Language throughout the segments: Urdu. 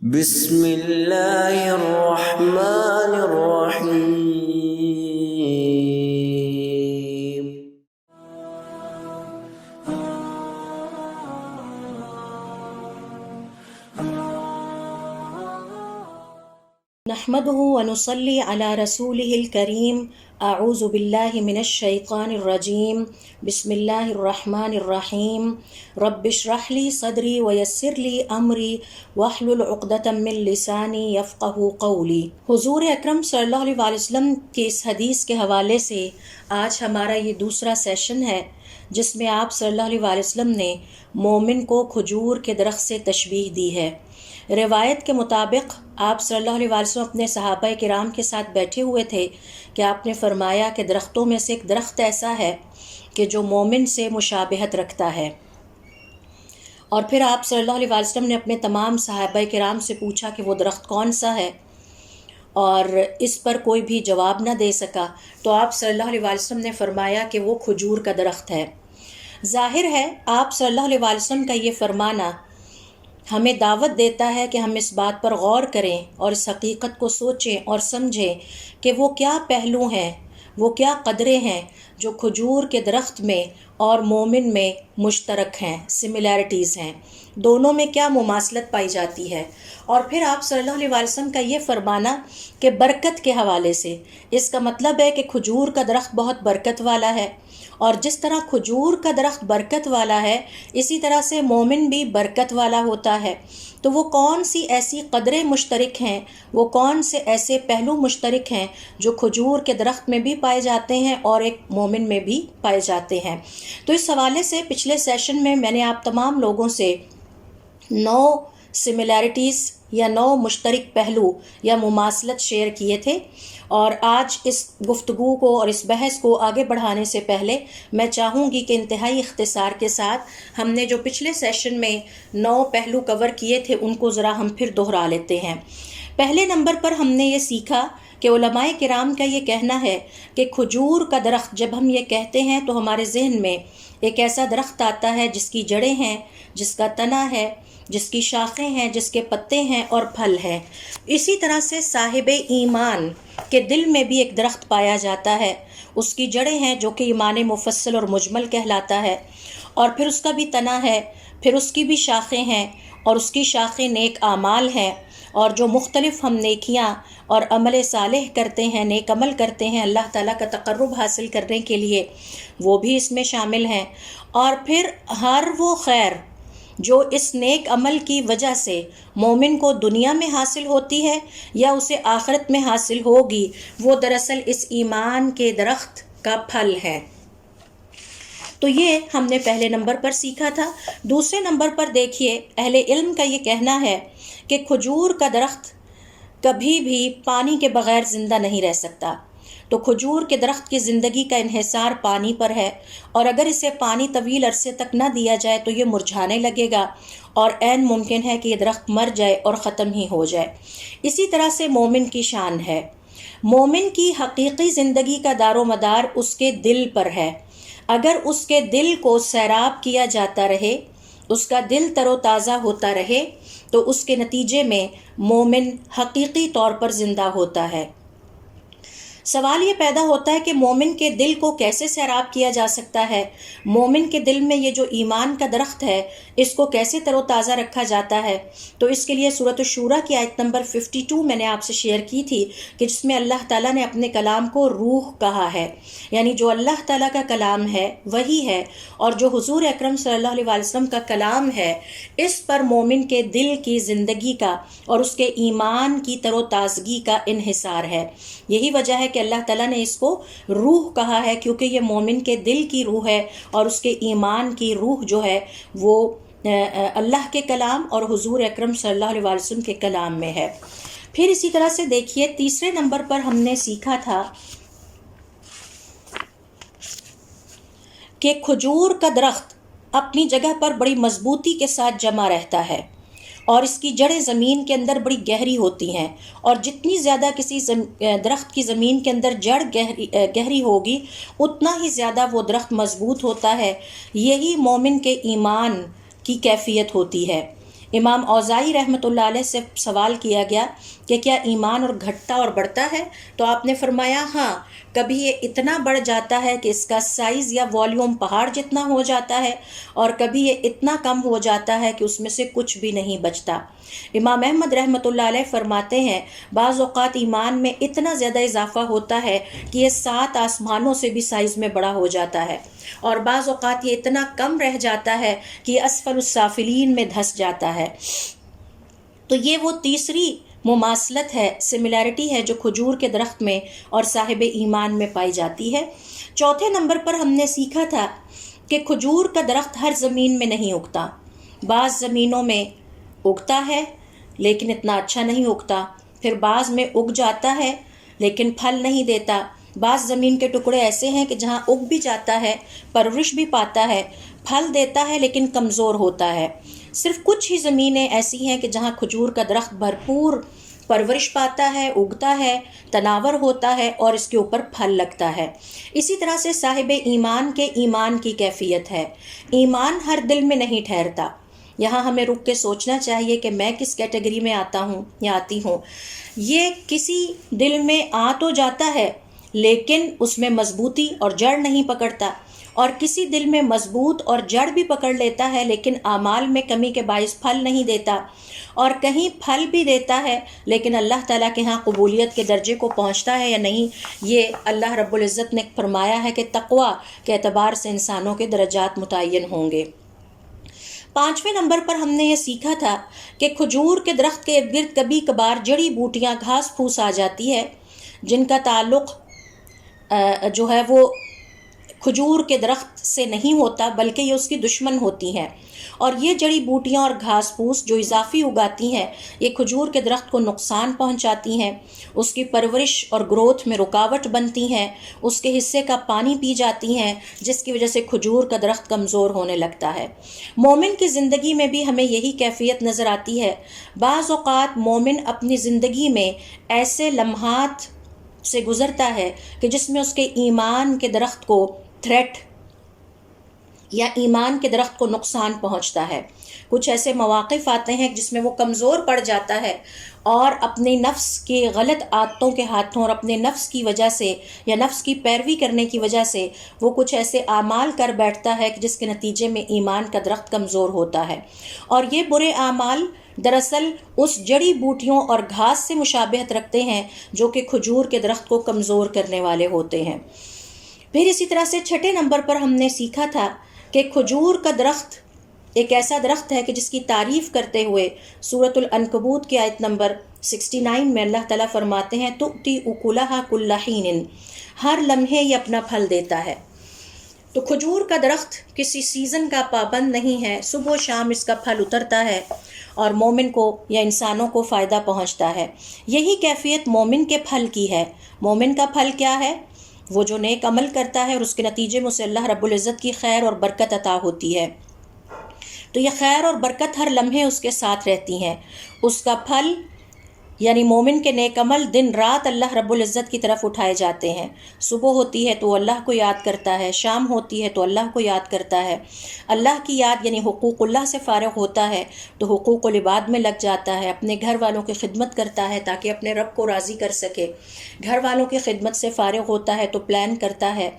بسم اللہ الرحمن الرحیم۔ نحمده ونصلي على رسوله الكريم اعوذ بالله من الشيطان الرجيم بسم الله الرحمن الرحيم رب اشرح لي صدري ويسر لي امري واحلل عقدة من لساني يفقهوا قولي۔ حضور اکرم صلی اللہ علیہ وسلم کی اس حدیث کے حوالے سے آج ہمارا یہ دوسرا سیشن ہے جس میں آپ صلی اللہ علیہ وسلم نے مومن کو کھجور کے درخت سے تشبیہ دی ہے۔ روایت کے مطابق آپ صلی اللہ علیہ وسلم اپنے صحابہ کرام کے ساتھ بیٹھے ہوئے تھے کہ آپ نے فرمایا کہ درختوں میں سے ایک درخت ایسا ہے کہ جو مومن سے مشابہت رکھتا ہے، اور پھر آپ صلی اللہ علیہ وسلم نے اپنے تمام صحابہ کرام سے پوچھا کہ وہ درخت کون سا ہے، اور اس پر کوئی بھی جواب نہ دے سکا، تو آپ صلی اللہ علیہ وسلم نے فرمایا کہ وہ کھجور کا درخت ہے۔ ظاہر ہے آپ صلی اللہ علیہ وسلم کا یہ فرمانا ہمیں دعوت دیتا ہے کہ ہم اس بات پر غور کریں اور اس حقیقت کو سوچیں اور سمجھیں کہ وہ کیا پہلو ہیں، وہ کیا قدرے ہیں جو کھجور کے درخت میں اور مومن میں مشترک ہیں، سملیرٹیز ہیں، دونوں میں کیا مماثلت پائی جاتی ہے۔ اور پھر آپ صلی اللہ علیہ وسلم کا یہ فرمانا کہ برکت کے حوالے سے، اس کا مطلب ہے کہ کھجور کا درخت بہت برکت والا ہے، اور جس طرح کھجور کا درخت برکت والا ہے اسی طرح سے مومن بھی برکت والا ہوتا ہے۔ تو وہ کون سی ایسی قدریں مشترک ہیں، وہ کون سے ایسے پہلو مشترک ہیں جو کھجور کے درخت میں بھی پائے جاتے ہیں اور ایک مومن میں بھی پائے جاتے ہیں۔ تو اس حوالے سے پچھلے سیشن میں میں نے آپ تمام لوگوں سے 9 سملیرٹیز یا 9 مشترک پہلو یا مماثلت شیئر کیے تھے، اور آج اس گفتگو کو اور اس بحث کو آگے بڑھانے سے پہلے میں چاہوں گی کہ انتہائی اختصار کے ساتھ ہم نے جو پچھلے سیشن میں 9 پہلو کور کیے تھے ان کو ذرا ہم پھر دہرا لیتے ہیں۔ پہلے نمبر پر ہم نے یہ سیکھا کہ علماء کرام کا یہ کہنا ہے کہ کھجور کا درخت جب ہم یہ کہتے ہیں تو ہمارے ذہن میں ایک ایسا درخت آتا ہے جس کی جڑیں ہیں، جس کا تنا ہے، جس کی شاخیں ہیں، جس کے پتے ہیں اور پھل ہیں۔ اسی طرح سے صاحب ایمان کے دل میں بھی ایک درخت پایا جاتا ہے، اس کی جڑیں ہیں جو کہ ایمان مفصل اور مجمل کہلاتا ہے، اور پھر اس کا بھی تنا ہے، پھر اس کی بھی شاخیں ہیں، اور اس کی شاخیں نیک اعمال ہیں، اور جو مختلف ہم نیکیاں اور عمل صالح کرتے ہیں، نیک عمل کرتے ہیں اللہ تعالیٰ کا تقرب حاصل کرنے کے لیے، وہ بھی اس میں شامل ہیں۔ اور پھر ہر وہ خیر جو اس نیک عمل کی وجہ سے مومن کو دنیا میں حاصل ہوتی ہے یا اسے آخرت میں حاصل ہوگی، وہ دراصل اس ایمان کے درخت کا پھل ہے۔ تو یہ ہم نے پہلے نمبر پر سیکھا تھا۔ دوسرے نمبر پر دیکھیے، اہل علم کا یہ کہنا ہے کہ کھجور کا درخت کبھی بھی پانی کے بغیر زندہ نہیں رہ سکتا۔ تو کھجور کے درخت کی زندگی کا انحصار پانی پر ہے، اور اگر اسے پانی طویل عرصے تک نہ دیا جائے تو یہ مرجھانے لگے گا، اور عین ممکن ہے کہ یہ درخت مر جائے اور ختم ہی ہو جائے۔ اسی طرح سے مومن کی شان ہے۔ مومن کی حقیقی زندگی کا دار و مدار اس کے دل پر ہے۔ اگر اس کے دل کو سیراب کیا جاتا رہے، اس کا دل تر و تازہ ہوتا رہے، تو اس کے نتیجے میں مومن حقیقی طور پر زندہ ہوتا ہے۔ سوال یہ پیدا ہوتا ہے کہ مومن کے دل کو کیسے سیراب کیا جا سکتا ہے؟ مومن کے دل میں یہ جو ایمان کا درخت ہے اس کو کیسے تر و تازہ رکھا جاتا ہے؟ تو اس کے لیے سورۃ الشورى کی آیت نمبر 52 میں نے آپ سے شیئر کی تھی کہ جس میں اللہ تعالیٰ نے اپنے کلام کو روح کہا ہے، یعنی جو اللہ تعالیٰ کا کلام ہے وہی ہے، اور جو حضور اکرم صلی اللہ علیہ وسلم کا کلام ہے اس پر مومن کے دل کی زندگی کا اور اس کے ایمان کی تر و تازگی کا انحصار ہے۔ یہی وجہ ہے کہ اللہ تعالیٰ نے اس کو روح کہا ہے، کیونکہ یہ مومن کے دل کی روح ہے، اور اس کے ایمان کی روح جو ہے وہ اللہ کے کلام اور حضور اکرم صلی اللہ علیہ وسلم کے کلام میں ہے۔ پھر اسی طرح سے دیکھیے، تیسرے نمبر پر ہم نے سیکھا تھا کہ کھجور کا درخت اپنی جگہ پر بڑی مضبوطی کے ساتھ جمع رہتا ہے، اور اس کی جڑیں زمین کے اندر بڑی گہری ہوتی ہیں، اور جتنی زیادہ کسی درخت کی زمین کے اندر جڑ گہری ہوگی اتنا ہی زیادہ وہ درخت مضبوط ہوتا ہے۔ یہی مومن کے ایمان کی کیفیت ہوتی ہے۔ امام اوزاعی رحمۃ اللہ علیہ سے سوال کیا گیا کہ کیا ایمان اور گھٹتا اور بڑھتا ہے؟ تو آپ نے فرمایا ہاں، کبھی یہ اتنا بڑھ جاتا ہے کہ اس کا سائز یا والیوم پہاڑ جتنا ہو جاتا ہے، اور کبھی یہ اتنا کم ہو جاتا ہے کہ اس میں سے کچھ بھی نہیں بچتا۔ امام احمد رحمۃ اللہ علیہ فرماتے ہیں بعض اوقات ایمان میں اتنا زیادہ اضافہ ہوتا ہے کہ یہ 7 آسمانوں سے بھی سائز میں بڑا ہو جاتا ہے، اور بعض اوقات یہ اتنا کم رہ جاتا ہے کہ یہ اسفل السافلین میں دھس جاتا ہے۔ تو یہ وہ تیسری مماثلت ہے، سملیرٹی ہے، جو کھجور کے درخت میں اور صاحب ایمان میں پائی جاتی ہے۔ چوتھے نمبر پر ہم نے سیکھا تھا کہ کھجور کا درخت ہر زمین میں نہیں اگتا، بعض زمینوں میں اگتا ہے لیکن اتنا اچھا نہیں اگتا، پھر بعض میں اگ جاتا ہے لیکن پھل نہیں دیتا، بعض زمین کے ٹکڑے ایسے ہیں کہ جہاں اگ بھی جاتا ہے، پرورش بھی پاتا ہے، پھل دیتا ہے لیکن کمزور ہوتا ہے۔ صرف کچھ ہی زمینیں ایسی ہیں کہ جہاں کھجور کا درخت بھرپور پرورش پاتا ہے، اگتا ہے، تناور ہوتا ہے اور اس کے اوپر پھل لگتا ہے۔ اسی طرح سے صاحب ایمان کے ایمان کی کیفیت ہے، ایمان ہر دل میں نہیں ٹھہرتا۔ یہاں ہمیں رک کے سوچنا چاہیے کہ میں کس کیٹیگری میں آتا ہوں یا آتی ہوں۔ یہ کسی دل میں آ تو جاتا ہے لیکن اس میں مضبوطی اور جڑ نہیں پکڑتا، اور کسی دل میں مضبوط اور جڑ بھی پکڑ لیتا ہے لیکن اعمال میں کمی کے باعث پھل نہیں دیتا، اور کہیں پھل بھی دیتا ہے لیکن اللہ تعالیٰ کے ہاں قبولیت کے درجے کو پہنچتا ہے یا نہیں، یہ اللہ رب العزت نے فرمایا ہے کہ تقویٰ کے اعتبار سے انسانوں کے درجات متعین ہوں گے۔ 5ویں نمبر پر ہم نے یہ سیکھا تھا کہ کھجور کے درخت کے ارد گرد کبھی کبھار جڑی بوٹیاں، گھاس پھوس آ جاتی ہے جن کا تعلق جو ہے وہ کھجور کے درخت سے نہیں ہوتا بلکہ یہ اس کی دشمن ہوتی ہیں، اور یہ جڑی بوٹیاں اور گھاس پھوس جو اضافی اگاتی ہیں یہ کھجور کے درخت کو نقصان پہنچاتی ہیں، اس کی پرورش اور گروتھ میں رکاوٹ بنتی ہیں، اس کے حصے کا پانی پی جاتی ہیں، جس کی وجہ سے کھجور کا درخت کمزور ہونے لگتا ہے۔ مومن کی زندگی میں بھی ہمیں یہی کیفیت نظر آتی ہے۔ بعض اوقات مومن اپنی زندگی میں ایسے لمحات سے گزرتا ہے کہ جس میں اس کے ایمان کے درخت کو تھریٹ یا ایمان کے درخت کو نقصان پہنچتا ہے۔ کچھ ایسے مواقف آتے ہیں جس میں وہ کمزور پڑ جاتا ہے اور اپنی نفس کی غلط عادتوں کے ہاتھوں اور اپنے نفس کی وجہ سے یا نفس کی پیروی کرنے کی وجہ سے وہ کچھ ایسے اعمال کر بیٹھتا ہے کہ جس کے نتیجے میں ایمان کا درخت کمزور ہوتا ہے، اور یہ برے اعمال دراصل اس جڑی بوٹیوں اور گھاس سے مشابہت رکھتے ہیں جو کہ کھجور کے درخت کو کمزور کرنے والے ہوتے ہیں۔ پھر اسی طرح سے 6 نمبر پر ہم نے سیکھا تھا کہ کھجور کا درخت ایک ایسا درخت ہے کہ جس کی تعریف کرتے ہوئے سورۃ العنکبوت کی آیت نمبر 69 میں اللہ تعالیٰ فرماتے ہیں تؤتی اکلھا کل حین، ہر لمحے یہ اپنا پھل دیتا ہے۔ تو کھجور کا درخت کسی سیزن کا پابند نہیں ہے، صبح و شام اس کا پھل اترتا ہے اور مومن کو یا انسانوں کو فائدہ پہنچتا ہے۔ یہی کیفیت مومن کے پھل کی ہے۔ مومن کا پھل کیا ہے؟ وہ جو نیک عمل کرتا ہے اور اس کے نتیجے میں اسے اللہ رب العزت کی خیر اور برکت عطا ہوتی ہے، تو یہ خیر اور برکت ہر لمحے اس کے ساتھ رہتی ہیں۔ اس کا پھل یعنی مومن کے نیک عمل دن رات اللہ رب العزت کی طرف اٹھائے جاتے ہیں۔ صبح ہوتی ہے تو اللہ کو یاد کرتا ہے، شام ہوتی ہے تو اللہ کو یاد کرتا ہے، اللہ کی یاد یعنی حقوق اللہ سے فارغ ہوتا ہے تو حقوق العباد میں لگ جاتا ہے، اپنے گھر والوں کی خدمت کرتا ہے تاکہ اپنے رب کو راضی کر سکے، گھر والوں کی خدمت سے فارغ ہوتا ہے تو پلان کرتا ہے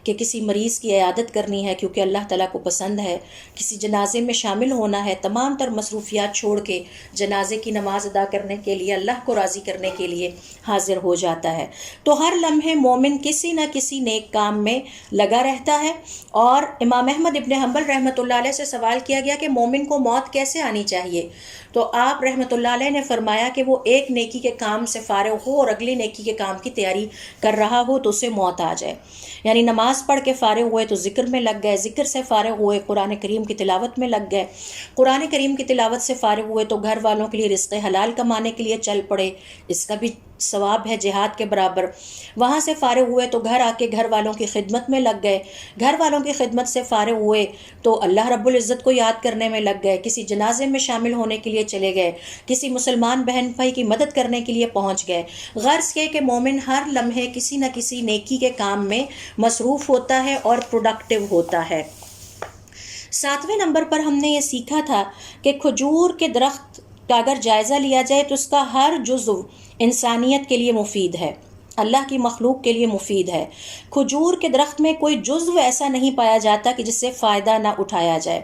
کہ کسی مریض کی عیادت کرنی ہے کیونکہ اللہ تعالیٰ کو پسند ہے، کسی جنازے میں شامل ہونا ہے، تمام تر مصروفیات چھوڑ کے جنازے کی نماز ادا کرنے کے لیے، اللہ کو راضی کرنے کے لیے حاضر ہو جاتا ہے۔ تو ہر لمحے مومن کسی نہ کسی نیک کام میں لگا رہتا ہے۔ اور امام احمد ابن حنبل رحمۃ اللہ علیہ سے سوال کیا گیا کہ مومن کو موت کیسے آنی چاہیے، تو آپ رحمۃ اللہ علیہ نے فرمایا کہ وہ ایک نیکی کے کام سے فارغ ہو اور اگلی نیکی کے کام کی تیاری کر رہا ہو تو اسے موت آ جائے، یعنی نماز پڑھ کے فارغ ہوئے تو ذکر میں لگ گئے، ذکر سے فارغ ہوئے قرآن کریم کی تلاوت میں لگ گئے، قرآن کریم کی تلاوت سے فارغ ہوئے تو گھر والوں کے لیے رزق حلال کمانے کے لیے چل پڑے، اس کا بھی ثواب ہے جہاد کے برابر۔ وہاں سے فارغ ہوئے تو گھر آ کے گھر والوں کی خدمت میں لگ گئے، گھر والوں کی خدمت سے فارغ ہوئے تو اللہ رب العزت کو یاد کرنے میں لگ گئے، کسی جنازے میں شامل ہونے کے لیے چلے گئے، کسی مسلمان بہن بھائی کی مدد کرنے کے لیے پہنچ گئے۔ غرض یہ کہ مومن ہر لمحے کسی نہ کسی نیکی کے کام میں مصروف ہوتا ہے اور پروڈکٹیو ہوتا ہے۔ 7ویں نمبر پر ہم نے یہ سیکھا تھا کہ کھجور کے درخت کا اگر جائزہ لیا جائے تو اس کا ہر جزو انسانیت کے لیے مفید ہے، اللہ کی مخلوق کے لیے مفید ہے۔ کھجور کے درخت میں کوئی جزو ایسا نہیں پایا جاتا کہ جس سے فائدہ نہ اٹھایا جائے۔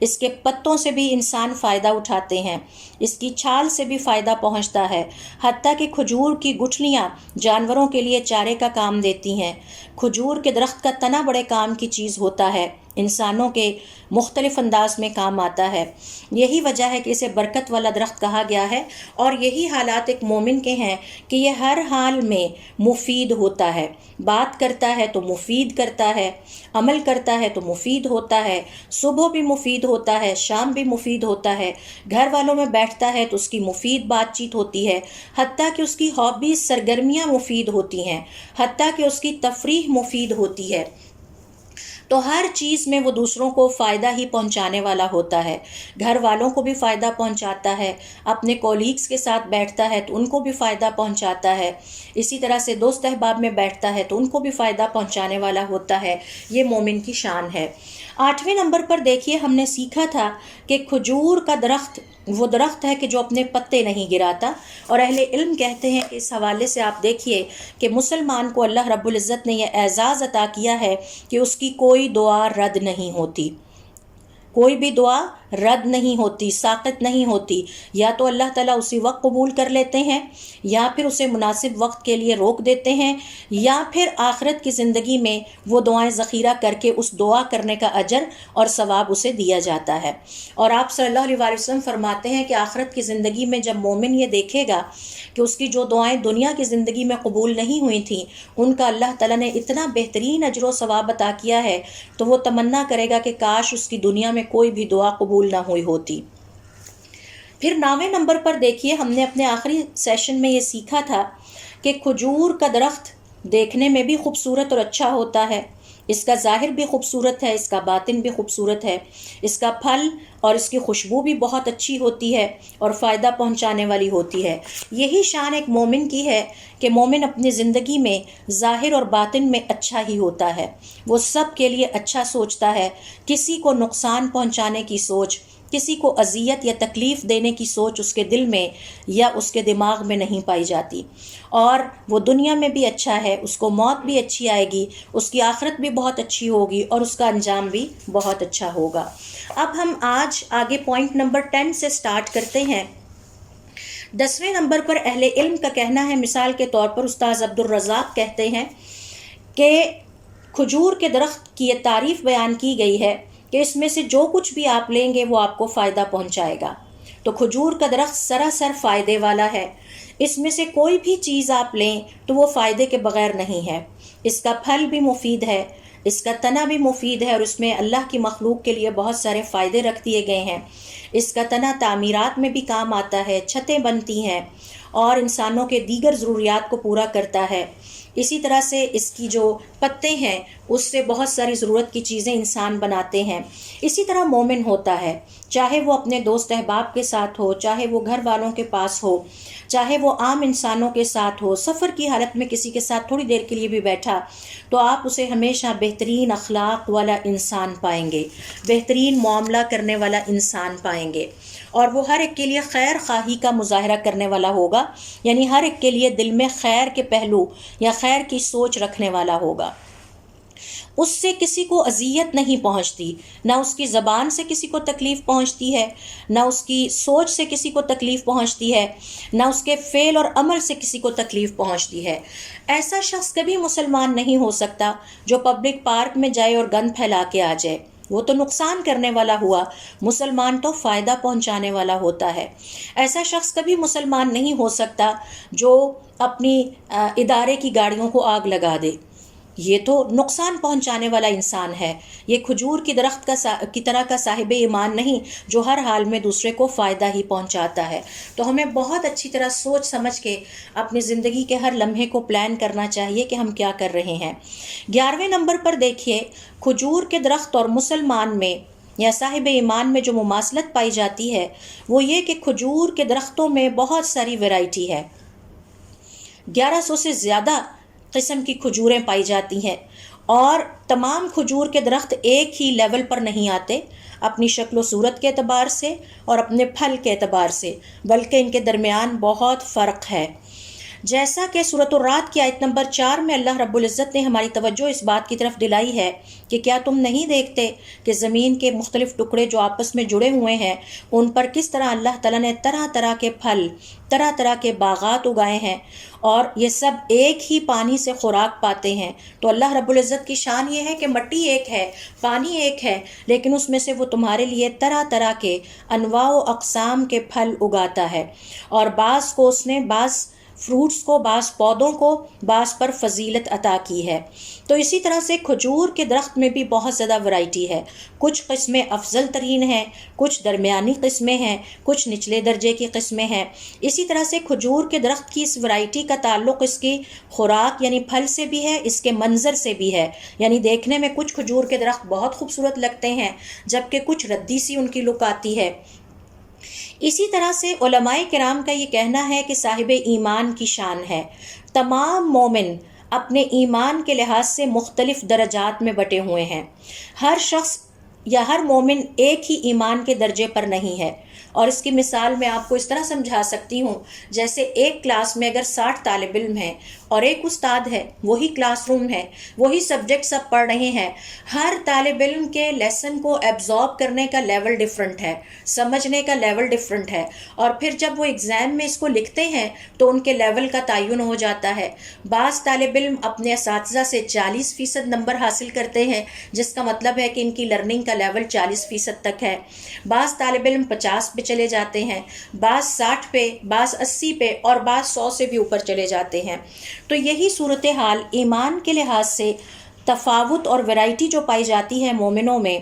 اس کے پتوں سے بھی انسان فائدہ اٹھاتے ہیں، اس کی چھال سے بھی فائدہ پہنچتا ہے، حتیٰ کہ کھجور کی گٹھلیاں جانوروں کے لیے چارے کا کام دیتی ہیں۔ کھجور کے درخت کا تنا بڑے کام کی چیز ہوتا ہے، انسانوں کے مختلف انداز میں کام آتا ہے۔ یہی وجہ ہے کہ اسے برکت والا درخت کہا گیا ہے، اور یہی حالات ایک مومن کے ہیں کہ یہ ہر حال میں مفید ہوتا ہے۔ بات کرتا ہے تو مفید کرتا ہے، عمل کرتا ہے تو مفید ہوتا ہے، صبح بھی مفید ہوتا ہے، شام بھی مفید ہوتا ہے، گھر والوں میں بیٹھتا ہے تو اس کی مفید بات چیت ہوتی ہے، حتیٰ کہ اس کی ہابیز سرگرمیاں مفید ہوتی ہیں، حتیٰ کہ اس کی تفریح مفید ہوتی ہے۔ تو ہر چیز میں وہ دوسروں کو فائدہ ہی پہنچانے والا ہوتا ہے، گھر والوں کو بھی فائدہ پہنچاتا ہے، اپنے کولیگز کے ساتھ بیٹھتا ہے تو ان کو بھی فائدہ پہنچاتا ہے، اسی طرح سے دوست احباب میں بیٹھتا ہے تو ان کو بھی فائدہ پہنچانے والا ہوتا ہے۔ یہ مومن کی شان ہے۔ 8ویں نمبر پر دیکھیے ہم نے سیکھا تھا کہ کھجور کا درخت وہ درخت ہے کہ جو اپنے پتے نہیں گراتا، اور اہل علم کہتے ہیں کہ اس حوالے سے آپ دیکھیے کہ مسلمان کو اللہ رب العزت نے یہ اعزاز عطا کیا ہے کہ اس کی کوئی دعا رد نہیں ہوتی، کوئی بھی دعا رد نہیں ہوتی، ساقط نہیں ہوتی۔ یا تو اللہ تعالیٰ اسی وقت قبول کر لیتے ہیں، یا پھر اسے مناسب وقت کے لیے روک دیتے ہیں، یا پھر آخرت کی زندگی میں وہ دعائیں ذخیرہ کر کے اس دعا کرنے کا اجر اور ثواب اسے دیا جاتا ہے۔ اور آپ صلی اللہ علیہ وسلم فرماتے ہیں کہ آخرت کی زندگی میں جب مومن یہ دیکھے گا کہ اس کی جو دعائیں دنیا کی زندگی میں قبول نہیں ہوئی تھیں ان کا اللہ تعالیٰ نے اتنا بہترین اجر و ثواب عطا کیا ہے، تو وہ تمنا کرے گا کہ کاش اس کی دنیا میں کوئی بھی دعا قبول نہ ہوئی ہوتی۔ پھر 9ویں نمبر پر دیکھیے ہم نے اپنے آخری سیشن میں یہ سیکھا تھا کہ کھجور کا درخت دیکھنے میں بھی خوبصورت اور اچھا ہوتا ہے، اس کا ظاہر بھی خوبصورت ہے، اس کا باطن بھی خوبصورت ہے، اس کا پھل اور اس کی خوشبو بھی بہت اچھی ہوتی ہے اور فائدہ پہنچانے والی ہوتی ہے۔ یہی شان ایک مومن کی ہے کہ مومن اپنی زندگی میں ظاہر اور باطن میں اچھا ہی ہوتا ہے، وہ سب کے لیے اچھا سوچتا ہے، کسی کو نقصان پہنچانے کی سوچ، کسی کو اذیت یا تکلیف دینے کی سوچ اس کے دل میں یا اس کے دماغ میں نہیں پائی جاتی، اور وہ دنیا میں بھی اچھا ہے، اس کو موت بھی اچھی آئے گی، اس کی آخرت بھی بہت اچھی ہوگی اور اس کا انجام بھی بہت اچھا ہوگا۔ اب ہم آج آگے پوائنٹ نمبر 10 سے سٹارٹ کرتے ہیں۔ 10ویں نمبر پر اہل علم کا کہنا ہے، مثال کے طور پر استاذ عبدالرزاق کہتے ہیں کہ کھجور کے درخت کی یہ تعریف بیان کی گئی ہے کہ اس میں سے جو کچھ بھی آپ لیں گے وہ آپ کو فائدہ پہنچائے گا۔ تو کھجور کا درخت سراسر فائدے والا ہے، اس میں سے کوئی بھی چیز آپ لیں تو وہ فائدے کے بغیر نہیں ہے۔ اس کا پھل بھی مفید ہے، اس کا تنا بھی مفید ہے، اور اس میں اللہ کی مخلوق کے لیے بہت سارے فائدے رکھ دیے گئے ہیں۔ اس کا تنا تعمیرات میں بھی کام آتا ہے، چھتیں بنتی ہیں اور انسانوں کے دیگر ضروریات کو پورا کرتا ہے۔ اسی طرح سے اس کی جو پتے ہیں اس سے بہت ساری ضرورت کی چیزیں انسان بناتے ہیں۔ اسی طرح مومن ہوتا ہے، چاہے وہ اپنے دوست احباب کے ساتھ ہو، چاہے وہ گھر والوں کے پاس ہو، چاہے وہ عام انسانوں کے ساتھ ہو، سفر کی حالت میں کسی کے ساتھ تھوڑی دیر کے لیے بھی بیٹھا تو آپ اسے ہمیشہ بہترین اخلاق والا انسان پائیں گے، بہترین معاملہ کرنے والا انسان پائیں گے، اور وہ ہر ایک کے لیے خیر خواہی کا مظاہرہ کرنے والا ہوگا، یعنی ہر ایک کے لیے دل میں خیر کے پہلو یا خیر کی سوچ رکھنے والا ہوگا۔ اس سے کسی کو اذیت نہیں پہنچتی، نہ اس کی زبان سے کسی کو تکلیف پہنچتی ہے، نہ اس کی سوچ سے کسی کو تکلیف پہنچتی ہے، نہ اس کے فعل اور عمل سے کسی کو تکلیف پہنچتی ہے۔ ایسا شخص کبھی مسلمان نہیں ہو سکتا جو پبلک پارک میں جائے اور گند پھیلا کے آ جائے، وہ تو نقصان کرنے والا ہوا، مسلمان تو فائدہ پہنچانے والا ہوتا ہے۔ ایسا شخص کبھی مسلمان نہیں ہو سکتا جو اپنی ادارے کی گاڑیوں کو آگ لگا دے، یہ تو نقصان پہنچانے والا انسان ہے۔ یہ کھجور کی درخت کی طرح کا صاحب ایمان نہیں جو ہر حال میں دوسرے کو فائدہ ہی پہنچاتا ہے۔ تو ہمیں بہت اچھی طرح سوچ سمجھ کے اپنی زندگی کے ہر لمحے کو پلان کرنا چاہیے کہ ہم کیا کر رہے ہیں۔ 11ویں نمبر پر دیکھیے، کھجور کے درخت اور مسلمان میں یا صاحب ایمان میں جو مماثلت پائی جاتی ہے وہ یہ کہ کھجور کے درختوں میں بہت ساری ویرائٹی ہے، 1100 سے زیادہ قسم کی کھجوریں پائی جاتی ہیں، اور تمام کھجور کے درخت ایک ہی لیول پر نہیں آتے اپنی شکل و صورت کے اعتبار سے اور اپنے پھل کے اعتبار سے، بلکہ ان کے درمیان بہت فرق ہے۔ جیسا کہ سورۃ الرعد کی آیت نمبر 4 میں اللہ رب العزت نے ہماری توجہ اس بات کی طرف دلائی ہے کہ کیا تم نہیں دیکھتے کہ زمین کے مختلف ٹکڑے جو آپس میں جڑے ہوئے ہیں ان پر کس طرح اللہ تعالیٰ نے طرح طرح کے پھل، طرح طرح کے باغات اگائے ہیں، اور یہ سب ایک ہی پانی سے خوراک پاتے ہیں۔ تو اللہ رب العزت کی شان یہ ہے کہ مٹی ایک ہے، پانی ایک ہے، لیکن اس میں سے وہ تمہارے لیے طرح طرح کے انواع و اقسام کے پھل اگاتا ہے، اور بعض کو اس نے بعض فروٹس کو، بعض پودوں کو، بعض پر فضیلت عطا کی ہے۔ تو اسی طرح سے کھجور کے درخت میں بھی بہت زیادہ ورائٹی ہے، کچھ قسمیں افضل ترین ہیں، کچھ درمیانی قسمیں ہیں، کچھ نچلے درجے کی قسمیں ہیں۔ اسی طرح سے کھجور کے درخت کی اس ورائٹی کا تعلق اس کی خوراک یعنی پھل سے بھی ہے، اس کے منظر سے بھی ہے، یعنی دیکھنے میں کچھ کھجور کے درخت بہت خوبصورت لگتے ہیں جبکہ کچھ ردی سی ان کی لک آتی ہے۔ اسی طرح سے علماء کرام کا یہ کہنا ہے کہ صاحب ایمان کی شان ہے، تمام مومن اپنے ایمان کے لحاظ سے مختلف درجات میں بٹے ہوئے ہیں۔ ہر شخص یا ہر مومن ایک ہی ایمان کے درجے پر نہیں ہے، اور اس کی مثال میں آپ کو اس طرح سمجھا سکتی ہوں، جیسے ایک کلاس میں اگر 60 طالب علم ہیں اور ایک استاد ہے، وہی کلاس روم ہے، وہی سبجیکٹ سب پڑھ رہے ہیں، ہر طالب علم کے لیسن کو ایبزارب کرنے کا لیول ڈیفرنٹ ہے، سمجھنے کا لیول ڈیفرنٹ ہے، اور پھر جب وہ ایگزام میں اس کو لکھتے ہیں تو ان کے لیول کا تعین ہو جاتا ہے۔ بعض طالب علم اپنے اساتذہ سے 40% نمبر حاصل کرتے ہیں، جس کا مطلب ہے کہ ان کی لرننگ کا لیول 40% تک ہے۔ بعض طالب علم 50 پہ چلے جاتے ہیں، بعض 60 پہ، بعض 80 پہ، اور بعض 100 سے بھی اوپر چلے جاتے ہیں۔ تو یہی صورتحال ایمان کے لحاظ سے تفاوت اور ورائٹی جو پائی جاتی ہے مومنوں میں،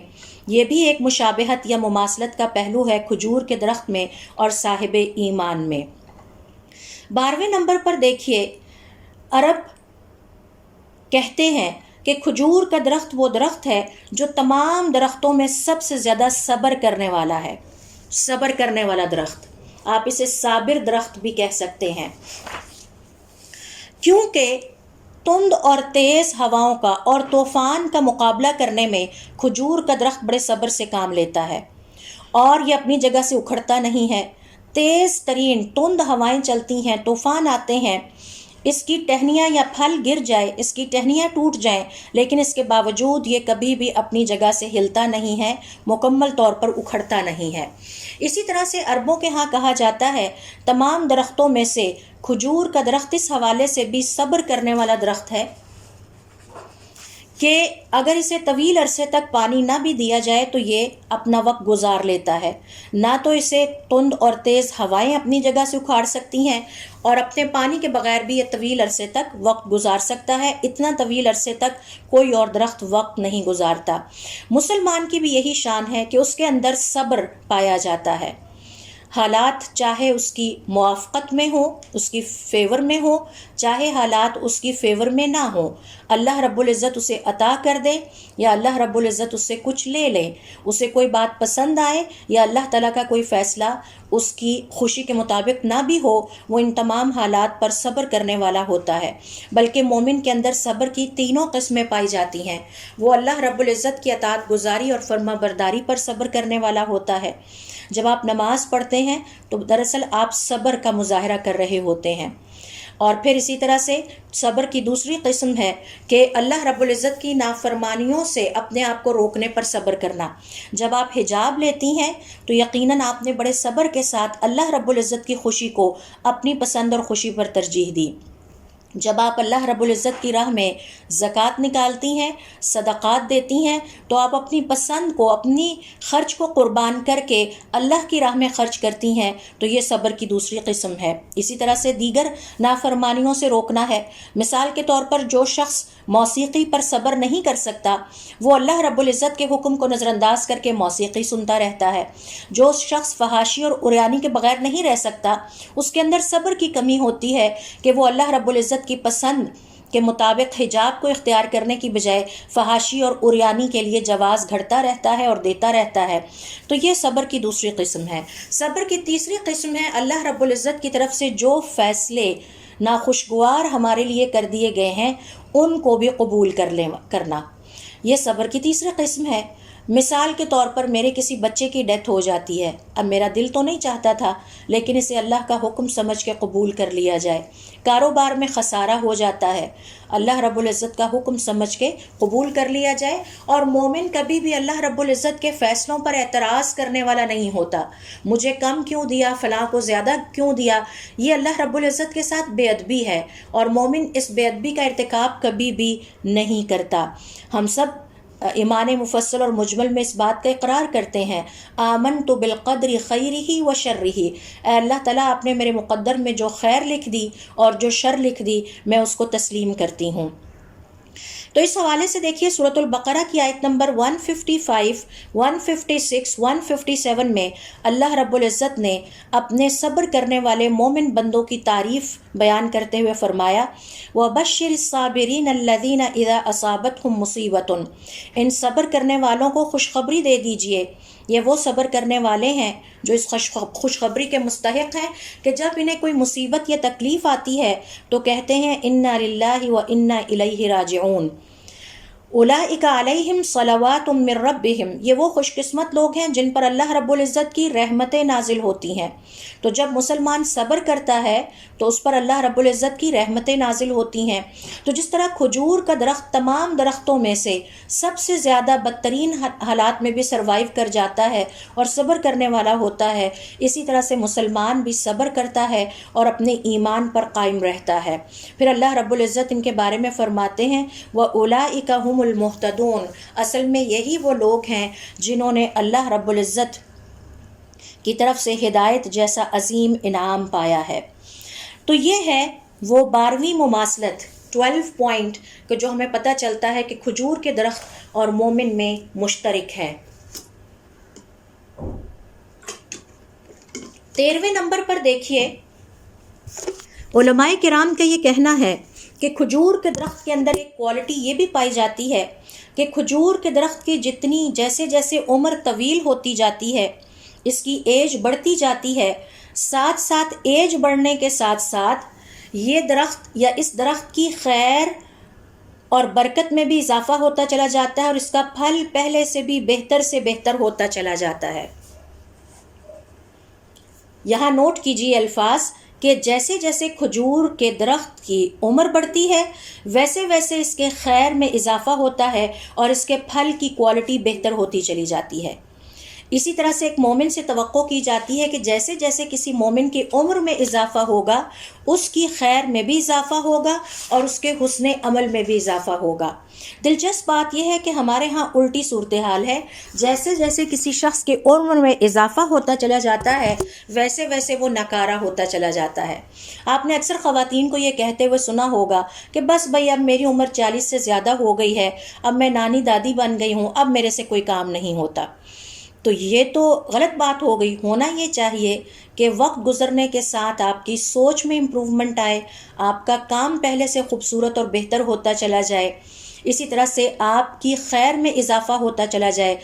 یہ بھی ایک مشابہت یا مماثلت کا پہلو ہے کھجور کے درخت میں اور صاحب ایمان میں۔ 12ویں نمبر پر دیکھیے، عرب کہتے ہیں کہ کھجور کا درخت وہ درخت ہے جو تمام درختوں میں سب سے زیادہ صبر کرنے والا ہے۔ صبر کرنے والا درخت، آپ اسے صابر درخت بھی کہہ سکتے ہیں، کیونکہ تند اور تیز ہواؤں کا اور طوفان کا مقابلہ کرنے میں کھجور کا درخت بڑے صبر سے کام لیتا ہے، اور یہ اپنی جگہ سے اکھڑتا نہیں ہے۔ تیز ترین تند ہوائیں چلتی ہیں، طوفان آتے ہیں، اس کی ٹہنیاں یا پھل گر جائے، اس کی ٹہنیاں ٹوٹ جائیں، لیکن اس کے باوجود یہ کبھی بھی اپنی جگہ سے ہلتا نہیں ہے، مکمل طور پر اکھڑتا نہیں ہے۔ اسی طرح سے عربوں کے ہاں کہا جاتا ہے تمام درختوں میں سے کھجور کا درخت اس حوالے سے بھی صبر کرنے والا درخت ہے کہ اگر اسے طویل عرصے تک پانی نہ بھی دیا جائے تو یہ اپنا وقت گزار لیتا ہے، نہ تو اسے تند اور تیز ہوائیں اپنی جگہ سے اکھاڑ سکتی ہیں، اور اپنے پانی کے بغیر بھی یہ طویل عرصے تک وقت گزار سکتا ہے۔ اتنا طویل عرصے تک کوئی اور درخت وقت نہیں گزارتا۔ مسلمان کی بھی یہی شان ہے کہ اس کے اندر صبر پایا جاتا ہے، حالات چاہے اس کی موافقت میں ہو، اس کی فیور میں ہو، چاہے حالات اس کی فیور میں نہ ہو، اللہ رب العزت اسے عطا کر دے یا اللہ رب العزت اس سے کچھ لے لے، اسے کوئی بات پسند آئے یا اللہ تعالیٰ کا کوئی فیصلہ اس کی خوشی کے مطابق نہ بھی ہو، وہ ان تمام حالات پر صبر کرنے والا ہوتا ہے۔ بلکہ مومن کے اندر صبر کی تینوں قسمیں پائی جاتی ہیں۔ وہ اللہ رب العزت کی اطاعت گزاری اور فرما برداری پر صبر کرنے والا ہوتا ہے۔ جب آپ نماز پڑھتے ہیں تو دراصل آپ صبر کا مظاہرہ کر رہے ہوتے ہیں۔ اور پھر اسی طرح سے صبر کی دوسری قسم ہے کہ اللہ رب العزت کی نافرمانیوں سے اپنے آپ کو روکنے پر صبر کرنا۔ جب آپ حجاب لیتی ہیں تو یقیناً آپ نے بڑے صبر کے ساتھ اللہ رب العزت کی خوشی کو اپنی پسند اور خوشی پر ترجیح دی۔ جب آپ اللہ رب العزت کی راہ میں زکوٰۃ نکالتی ہیں، صدقات دیتی ہیں، تو آپ اپنی پسند کو، اپنی خرچ کو قربان کر کے اللہ کی راہ میں خرچ کرتی ہیں، تو یہ صبر کی دوسری قسم ہے۔ اسی طرح سے دیگر نافرمانیوں سے روکنا ہے۔ مثال کے طور پر جو شخص موسیقی پر صبر نہیں کر سکتا، وہ اللہ رب العزت کے حکم کو نظر انداز کر کے موسیقی سنتا رہتا ہے۔ جو شخص فحاشی اور عریانی کے بغیر نہیں رہ سکتا، اس کے اندر صبر کی کمی ہوتی ہے کہ وہ اللہ رب العزت کی پسند کے مطابق حجاب کو اختیار کرنے کی بجائے فحاشی اور عریانی کے لیے جواز گھڑتا رہتا ہے اور دیتا رہتا ہے۔ تو یہ صبر کی دوسری قسم ہے۔ صبر کی تیسری قسم ہے اللہ رب العزت کی طرف سے جو فیصلے ناخوشگوار ہمارے لیے کر دیے گئے ہیں ان کو بھی قبول کرنا۔ یہ صبر کی تیسری قسم ہے۔ مثال کے طور پر میرے کسی بچے کی ڈیتھ ہو جاتی ہے، اب میرا دل تو نہیں چاہتا تھا لیکن اسے اللہ کا حکم سمجھ کے قبول کر لیا جائے۔ کاروبار میں خسارہ ہو جاتا ہے، اللہ رب العزت کا حکم سمجھ کے قبول کر لیا جائے۔ اور مومن کبھی بھی اللہ رب العزت کے فیصلوں پر اعتراض کرنے والا نہیں ہوتا، مجھے کم کیوں دیا، فلاں کو زیادہ کیوں دیا، یہ اللہ رب العزت کے ساتھ بے ادبی ہے، اور مومن اس بے ادبی کا ارتکاب کبھی بھی نہیں کرتا۔ ہم سب ایمان مفصل اور مجمل میں اس بات کا اقرار کرتے ہیں، آمنت بالقدر خیرہ و شرہ، اے اللہ تعالیٰ آپ نے میرے مقدر میں جو خیر لکھ دی اور جو شر لکھ دی میں اس کو تسلیم کرتی ہوں۔ تو اس حوالے سے دیکھیے سورۃ البقرہ کی آیت نمبر 155، 156، 157 میں اللہ رب العزت نے اپنے صبر کرنے والے مومن بندوں کی تعریف بیان کرتے ہوئے فرمایا، وَبَشِّرِ الصَّابِرِينَ الَّذِينَ إِذَا أَصَابَتْهُمْ مُصِيبَةٌ، ان صبر کرنے والوں کو خوشخبری دے دیجئے، یہ وہ صبر کرنے والے ہیں جو اس خوشخبری کے مستحق ہیں کہ جب انہیں کوئی مصیبت یا تکلیف آتی ہے تو کہتے ہیں انا للہ و انا الیہ راجعون۔ اولئک علیہم صلوات من ربہم، یہ وہ خوش قسمت لوگ ہیں جن پر اللہ رب العزت کی رحمتیں نازل ہوتی ہیں۔ تو جب مسلمان صبر کرتا ہے تو اس پر اللہ رب العزت کی رحمتیں نازل ہوتی ہیں۔ تو جس طرح کھجور کا درخت تمام درختوں میں سے سب سے زیادہ بدترین حالات میں بھی سروائیو کر جاتا ہے اور صبر کرنے والا ہوتا ہے، اسی طرح سے مسلمان بھی صبر کرتا ہے اور اپنے ایمان پر قائم رہتا ہے۔ پھر اللہ رب العزت ان کے بارے میں فرماتے ہیں وَأُولَئِكَ هُمُ الْمُهْتَدُونَ، اصل میں یہی وہ لوگ ہیں جنہوں نے اللہ رب العزت کی طرف سے ہدایت جیسا عظیم انعام پایا ہے۔ تو یہ ہے وہ 12ویں مماثلت 12 پوائنٹ کہ جو ہمیں پتہ چلتا ہے کہ کھجور کے درخت اور مومن میں مشترک ہے۔ 13ویں نمبر پر دیکھیے علماء کرام کا یہ کہنا ہے کہ کھجور کے درخت کے اندر ایک کوالٹی یہ بھی پائی جاتی ہے کہ کھجور کے درخت کی جتنی جیسے جیسے عمر طویل ہوتی جاتی ہے، اس کی ایج بڑھتی جاتی ہے، ساتھ ساتھ ایج بڑھنے کے ساتھ ساتھ یہ درخت یا اس درخت کی خیر اور برکت میں بھی اضافہ ہوتا چلا جاتا ہے اور اس کا پھل پہلے سے بھی بہتر سے بہتر ہوتا چلا جاتا ہے۔ یہاں نوٹ کیجیے الفاظ کہ جیسے جیسے کھجور کے درخت کی عمر بڑھتی ہے ویسے ویسے اس کے خیر میں اضافہ ہوتا ہے اور اس کے پھل کی کوالٹی بہتر ہوتی چلی جاتی ہے۔ اسی طرح سے ایک مومن سے توقع کی جاتی ہے کہ جیسے جیسے کسی مومن کی عمر میں اضافہ ہوگا اس کی خیر میں بھی اضافہ ہوگا اور اس کے حسن عمل میں بھی اضافہ ہوگا۔ دلچسپ بات یہ ہے کہ ہمارے ہاں الٹی صورتحال ہے، جیسے جیسے کسی شخص کی عمر میں اضافہ ہوتا چلا جاتا ہے ویسے ویسے وہ ناکارہ ہوتا چلا جاتا ہے۔ آپ نے اکثر خواتین کو یہ کہتے ہوئے سنا ہوگا کہ بس بھائی اب میری عمر 40 سے زیادہ ہو گئی ہے، اب میں نانی دادی بن گئی ہوں، اب میرے سے کوئی کام نہیں ہوتا۔ تو یہ تو غلط بات ہو گئی۔ ہونا یہ چاہیے کہ وقت گزرنے کے ساتھ آپ کی سوچ میں امپروومنٹ آئے، آپ کا کام پہلے سے خوبصورت اور بہتر ہوتا چلا جائے، اسی طرح سے آپ کی خیر میں اضافہ ہوتا چلا جائے،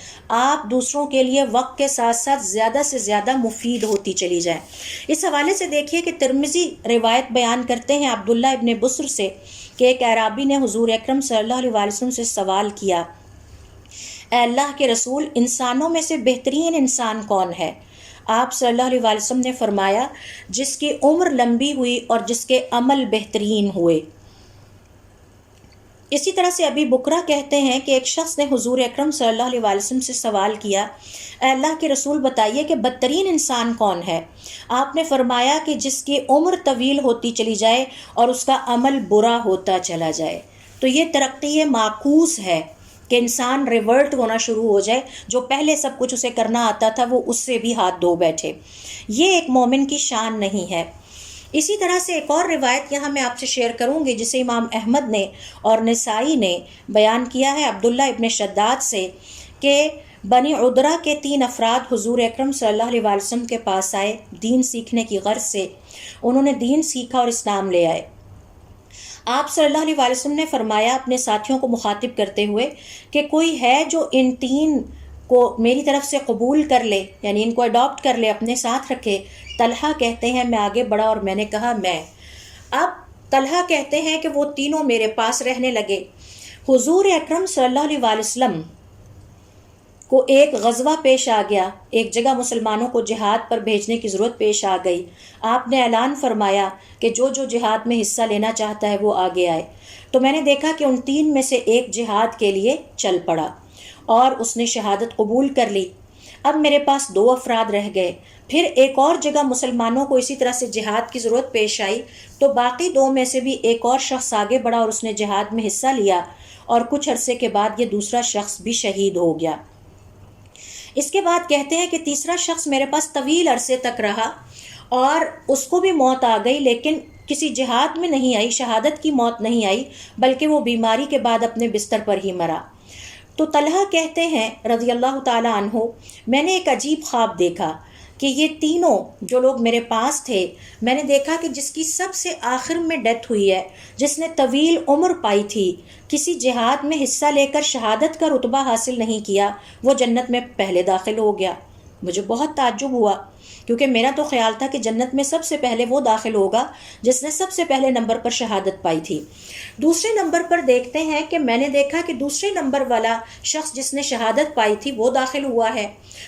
آپ دوسروں کے لیے وقت کے ساتھ ساتھ زیادہ سے زیادہ مفید ہوتی چلی جائیں۔ اس حوالے سے دیکھیے کہ ترمذی روایت بیان کرتے ہیں عبداللہ ابن بصر سے کہ ایک اعرابی نے حضور اکرم صلی اللہ علیہ وسلم سے سوال کیا، اے اللہ کے رسول، انسانوں میں سے بہترین انسان کون ہے؟ آپ صلی اللہ علیہ وسلم نے فرمایا جس کی عمر لمبی ہوئی اور جس کے عمل بہترین ہوئے۔ اسی طرح سے ابی بکرہ کہتے ہیں کہ ایک شخص نے حضور اکرم صلی اللہ علیہ وسلم سے سوال کیا، اے اللہ کے رسول بتائیے کہ بدترین انسان کون ہے؟ آپ نے فرمایا کہ جس کی عمر طویل ہوتی چلی جائے اور اس کا عمل برا ہوتا چلا جائے۔ تو یہ ترقی معکوس ہے کہ انسان ریورٹ ہونا شروع ہو جائے، جو پہلے سب کچھ اسے کرنا آتا تھا وہ اس سے بھی ہاتھ دھو بیٹھے۔ یہ ایک مومن کی شان نہیں ہے۔ اسی طرح سے ایک اور روایت یہاں میں آپ سے شیئر کروں گی جسے امام احمد نے اور نسائی نے بیان کیا ہے عبداللہ ابن شداد سے کہ بنی عدرہ کے 3 افراد حضور اکرم صلی اللہ علیہ وسلم کے پاس آئے دین سیکھنے کی غرض سے۔ انہوں نے دین سیکھا اور اسلام لے آئے۔ آپ صلی اللہ علیہ وسلم نے فرمایا اپنے ساتھیوں کو مخاطب کرتے ہوئے کہ کوئی ہے جو ان 3 کو میری طرف سے قبول کر لے، یعنی ان کو اڈاپٹ کر لے، اپنے ساتھ رکھے۔ طلحہ کہتے ہیں میں آگے بڑھا اور میں نے کہا میں۔ اب طلحہ کہتے ہیں کہ وہ تینوں میرے پاس رہنے لگے۔ حضور اکرم صلی اللہ علیہ وسلم کو ایک غزوہ پیش آ گیا، ایک جگہ مسلمانوں کو جہاد پر بھیجنے کی ضرورت پیش آ گئی۔ آپ نے اعلان فرمایا کہ جو جو جہاد میں حصہ لینا چاہتا ہے وہ آگے آئے۔ تو میں نے دیکھا کہ ان تین میں سے ایک جہاد کے لیے چل پڑا اور اس نے شہادت قبول کر لی۔ اب میرے پاس 2 افراد رہ گئے۔ پھر ایک اور جگہ مسلمانوں کو اسی طرح سے جہاد کی ضرورت پیش آئی، تو باقی 2 میں سے بھی ایک اور شخص آگے بڑھا اور اس نے جہاد میں حصہ لیا، اور کچھ عرصے کے بعد یہ دوسرا شخص بھی شہید ہو گیا۔ اس کے بعد کہتے ہیں کہ تیسرا شخص میرے پاس طویل عرصے تک رہا اور اس کو بھی موت آ گئی، لیکن کسی جہاد میں نہیں آئی، شہادت کی موت نہیں آئی، بلکہ وہ بیماری کے بعد اپنے بستر پر ہی مرا۔ تو طلحہ کہتے ہیں رضی اللہ تعالی عنہ، میں نے ایک عجیب خواب دیکھا کہ یہ تینوں جو لوگ میرے پاس تھے، میں نے دیکھا کہ جس کی سب سے آخر میں ڈیتھ ہوئی ہے، جس نے طویل عمر پائی تھی، کسی جہاد میں حصہ لے کر شہادت کا رتبہ حاصل نہیں کیا، وہ جنت میں پہلے داخل ہو گیا۔ مجھے بہت تعجب ہوا، کیونکہ میرا تو خیال تھا کہ جنت میں سب سے پہلے وہ داخل ہوگا جس نے سب سے پہلے نمبر پر شہادت پائی تھی۔ دوسرے نمبر پر دیکھتے ہیں کہ میں نے دیکھا کہ دوسرے نمبر والا شخص جس نے شہادت پائی تھی وہ داخل ہوا ہے۔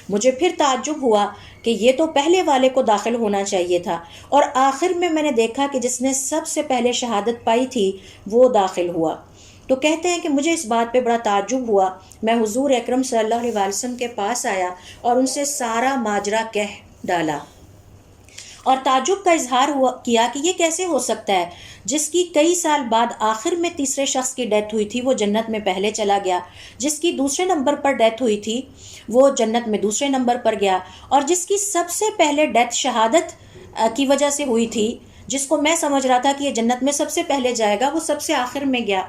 مجھے پھر تعجب ہوا کہ یہ تو پہلے والے کو داخل ہونا چاہیے تھا، اور آخر میں نے دیکھا کہ جس نے سب سے پہلے شہادت پائی تھی وہ داخل ہوا۔ تو کہتے ہیں کہ مجھے اس بات پہ بڑا تعجب ہوا۔ میں حضور اکرم صلی اللہ علیہ وسلم کے پاس آیا اور ان سے سارا ماجرا کہہ ڈالا، اور تعجب کا اظہار کیا کہ یہ کیسے ہو سکتا ہے، جس کی کئی سال بعد آخر میں تیسرے شخص کی ڈیتھ ہوئی تھی وہ جنت میں پہلے چلا گیا، جس کی دوسرے نمبر پر ڈیتھ ہوئی تھی وہ جنت میں دوسرے نمبر پر گیا، اور جس کی سب سے پہلے ڈیتھ شہادت کی وجہ سے ہوئی تھی، جس کو میں سمجھ رہا تھا کہ یہ جنت میں سب سے پہلے جائے گا، وہ سب سے آخر میں گیا۔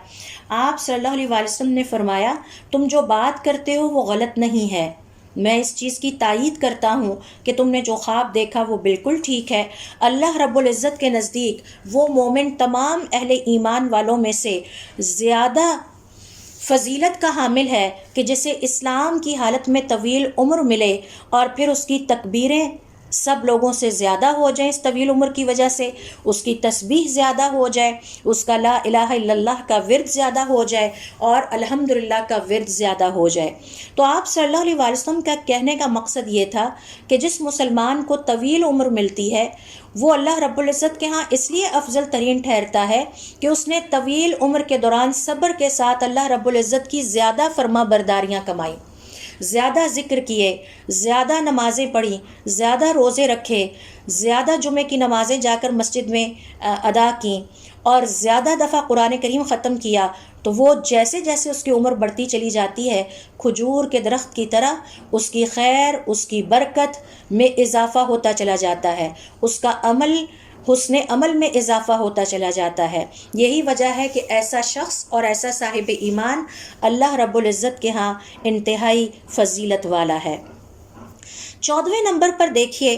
آپ صلی اللہ علیہ وسلم نے فرمایا، تم جو بات کرتے ہو وہ غلط نہیں ہے، میں اس چیز کی تائید کرتا ہوں کہ تم نے جو خواب دیکھا وہ بالکل ٹھیک ہے۔ اللہ رب العزت کے نزدیک وہ مومن تمام اہل ایمان والوں میں سے زیادہ فضیلت کا حامل ہے کہ جسے اسلام کی حالت میں طویل عمر ملے، اور پھر اس کی تکبیریں سب لوگوں سے زیادہ ہو جائیں، اس طویل عمر کی وجہ سے اس کی تسبیح زیادہ ہو جائے، اس کا لا الہ الا اللہ کا ورد زیادہ ہو جائے، اور الحمدللہ کا ورد زیادہ ہو جائے۔ تو آپ صلی اللہ علیہ وسلم کا کہنے کا مقصد یہ تھا کہ جس مسلمان کو طویل عمر ملتی ہے وہ اللہ رب العزت کے ہاں اس لیے افضل ترین ٹھہرتا ہے کہ اس نے طویل عمر کے دوران صبر کے ساتھ اللہ رب العزت کی زیادہ فرما برداریاں کمائیں، زیادہ ذکر کیے، زیادہ نمازیں پڑھی، زیادہ روزے رکھے، زیادہ جمعے کی نمازیں جا کر مسجد میں ادا کیں، اور زیادہ دفعہ قرآن کریم ختم کیا، تو وہ جیسے جیسے اس کی عمر بڑھتی چلی جاتی ہے، کھجور کے درخت کی طرح اس کی خیر، اس کی برکت میں اضافہ ہوتا چلا جاتا ہے، اس کا عمل، حسن عمل میں اضافہ ہوتا چلا جاتا ہے۔ یہی وجہ ہے کہ ایسا شخص اور ایسا صاحب ایمان اللہ رب العزت کے ہاں انتہائی فضیلت والا ہے۔ 14ویں نمبر پر دیکھیے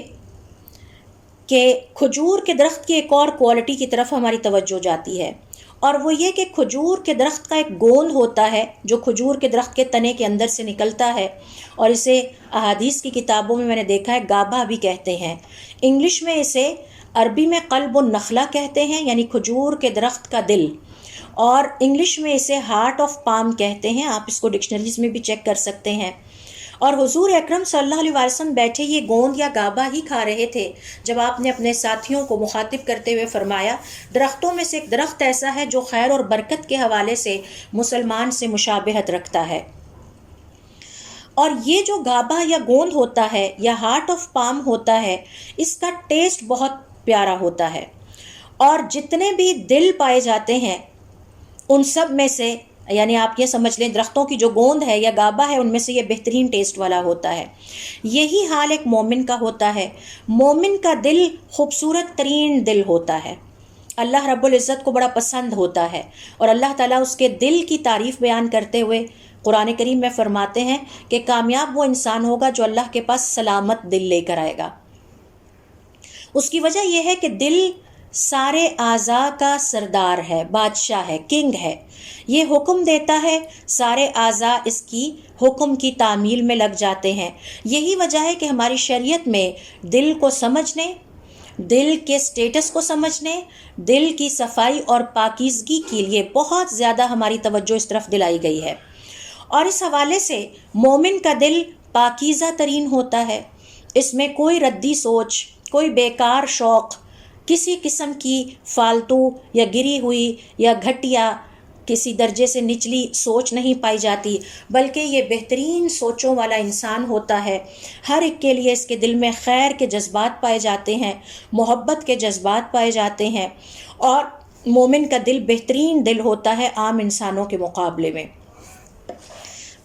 کہ کھجور کے درخت کی ایک اور کوالٹی کی طرف ہماری توجہ جاتی ہے، اور وہ یہ کہ کھجور کے درخت کا ایک گوند ہوتا ہے جو کھجور کے درخت کے تنے کے اندر سے نکلتا ہے، اور اسے احادیث کی کتابوں میں نے دیکھا ہے گابا بھی کہتے ہیں، انگلش میں اسے عربی میں قلب النخلہ کہتے ہیں، یعنی کھجور کے درخت کا دل، اور انگلش میں اسے ہارٹ آف پام کہتے ہیں، آپ اس کو ڈکشنریز میں بھی چیک کر سکتے ہیں۔ اور حضور اکرم صلی اللہ علیہ وسلم بیٹھے یہ گوند یا گابا ہی کھا رہے تھے جب آپ نے اپنے ساتھیوں کو مخاطب کرتے ہوئے فرمایا، درختوں میں سے ایک درخت ایسا ہے جو خیر اور برکت کے حوالے سے مسلمان سے مشابہت رکھتا ہے، اور یہ جو گابا یا گوند ہوتا ہے یا ہارٹ آف پام ہوتا ہے، اس کا ٹیسٹ بہت پیارا ہوتا ہے، اور جتنے بھی دل پائے جاتے ہیں ان سب میں سے، یعنی آپ یہ سمجھ لیں درختوں کی جو گوند ہے یا گابا ہے ان میں سے یہ بہترین ٹیسٹ والا ہوتا ہے۔ یہی حال ایک مومن کا ہوتا ہے، مومن کا دل خوبصورت ترین دل ہوتا ہے، اللہ رب العزت کو بڑا پسند ہوتا ہے، اور اللہ تعالیٰ اس کے دل کی تعریف بیان کرتے ہوئے قرآن کریم میں فرماتے ہیں کہ کامیاب وہ انسان ہوگا جو اللہ کے پاس سلامت دل لے کر آئے گا۔ اس کی وجہ یہ ہے کہ دل سارے اعضاء کا سردار ہے، بادشاہ ہے، کنگ ہے، یہ حکم دیتا ہے، سارے اعضاء اس کی حکم کی تعمیل میں لگ جاتے ہیں۔ یہی وجہ ہے کہ ہماری شریعت میں دل کو سمجھنے دل کے سٹیٹس کو سمجھنے، دل کی صفائی اور پاکیزگی کے لیے بہت زیادہ ہماری توجہ اس طرف دلائی گئی ہے، اور اس حوالے سے مومن کا دل پاکیزہ ترین ہوتا ہے، اس میں کوئی ردی سوچ، کوئی بیکار شوق، کسی قسم کی فالتو یا گری ہوئی یا گھٹیا کسی درجے سے نچلی سوچ نہیں پائی جاتی، بلکہ یہ بہترین سوچوں والا انسان ہوتا ہے۔ ہر ایک کے لیے اس کے دل میں خیر کے جذبات پائے جاتے ہیں، محبت کے جذبات پائے جاتے ہیں، اور مومن کا دل بہترین دل ہوتا ہے عام انسانوں کے مقابلے میں۔